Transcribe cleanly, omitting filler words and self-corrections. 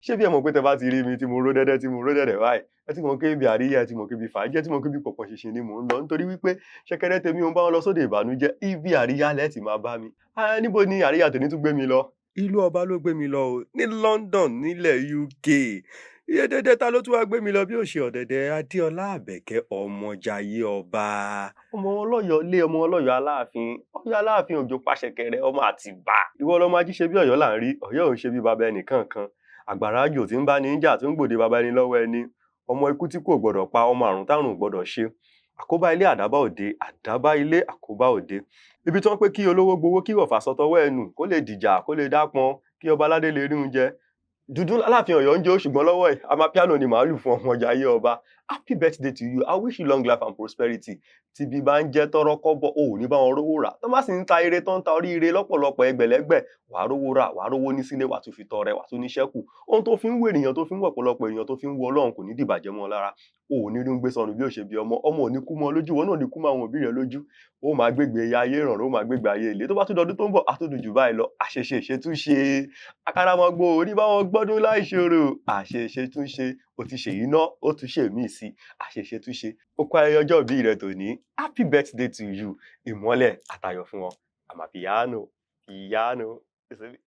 Ṣé bí ẹ mọ̀ pé tẹ bá ti rí mi tí mo ró dẹ́dẹ́ tí mo ró dẹ̀dẹ̀ báyìí, ẹ ti mọ̀ pé ibi àríyá, ẹ ti mọ̀ pé ibi fàájì, ẹ ti mọ̀ pé ibi pọ̀pọ̀ ṣìnṣìn ni mò ń lọ nítorí wípé ṣẹ̀kẹ̀rẹ̀ tèmi ò ń bá wọn lọ sóde ìbànújẹ́, ibi àríyá lẹ ti máa bá mi. Níbo ni àríyá tòní tún gbé mi lọ? Ìlú ọba ló gbé mi lọ o, ní London nílẹ̀ UK. Iye dédé ta ló tún wá gbé mi lọ bí ó ṣe ọ̀dẹ̀dẹ̀ Adéọlá Àbẹ̀kẹ́ ọmọ jayé ọba. Ọmọ ọlọ́yọ̀ lé ọmọ ọlọ́yọ̀ aláàfin, Ọ̀yọ́ aláàfin òjò pàṣẹkẹrẹ ọmọ Àtìbà. Ìwọ lọmọ ajíṣe bí Ọ̀yọ́ là ń rí, Ọ̀yọ́ ò ń ṣe bí baba ẹnìkan kan. Àgbàrá òjò tí ń bá ní jà tó ń gbòde baba ẹni lọ́wọ́ ẹni. Ọmọ ikú tí kò gbọdọ̀ pa, ọmọ àrùn tárùn ò gbọdọ̀ ṣe. Àkóbá ilé àdábá òde, àdábá ilé àkóbá òde. Ibi tí wọ́n pé kí olówó gbowó kí wọ̀fà sọtọwọ́ ẹnu kó lè dìjà kó lè dápọn kí ọba aládé lè rí oúnjẹ. Dùndún Aláàfin Ọ̀yọ́ ń jó ṣùgbọ́n lọ́wọ́ ẹ̀ amapiano ni màálù fún ọmọ jayé ọba. Happy birthday to you. I wish you long life and prosperity. Tí bí bá ń jẹ́ tọ́rọ́ kọ́bọ̀, ò ní bá wọn rówó rà. Tó bá sì ń ta ire tó ń ta oríire lọ́pọ̀lọpọ̀ ẹgbẹ̀lẹ́gbẹ̀, wàá rówó rà, wàá rówó ní sílé, wàá tún fi tọrẹ, wàá tún ní ṣẹ́kù. Ohun tó fi ń wo ènìyàn, tó fi ń wo ọ̀pọ̀lọpọ̀ ènìyàn, tó fi ń wo Ọlọ́run kò ní dìbàjẹ́ mọ́ ọ lára. O ò ní rí ń gbé sọnù bí ó ṣe bí ọmọ. Ọmọ ò ní kú mọ́ ọ lójú, ìwọ náà ò ní kú mọ́ àwọn òbí rẹ lójú. Ó máa gbégbé ayé ìrọ̀rùn, ó máa gbégbé ayé ilé. Tó bá tún dọdún tó ń bọ̀, á tún dùn jù báyìí lọ. Àṣeṣe ìṣetúnṣe. Àkàràmọ̀gbò ò ní bá wọn gbọ́dún láìṣòro. Àṣeṣe túnṣe. O ti ṣèyí ná, ó tún ṣe míì sí. Àṣeṣe túnṣe. Ó kú ayẹyẹ ọjọ́ ìbí rẹ tòní. Happy birthday to you. Ìmọ́lẹ̀ àtayọ̀ fún ọ. Amapiano, piano.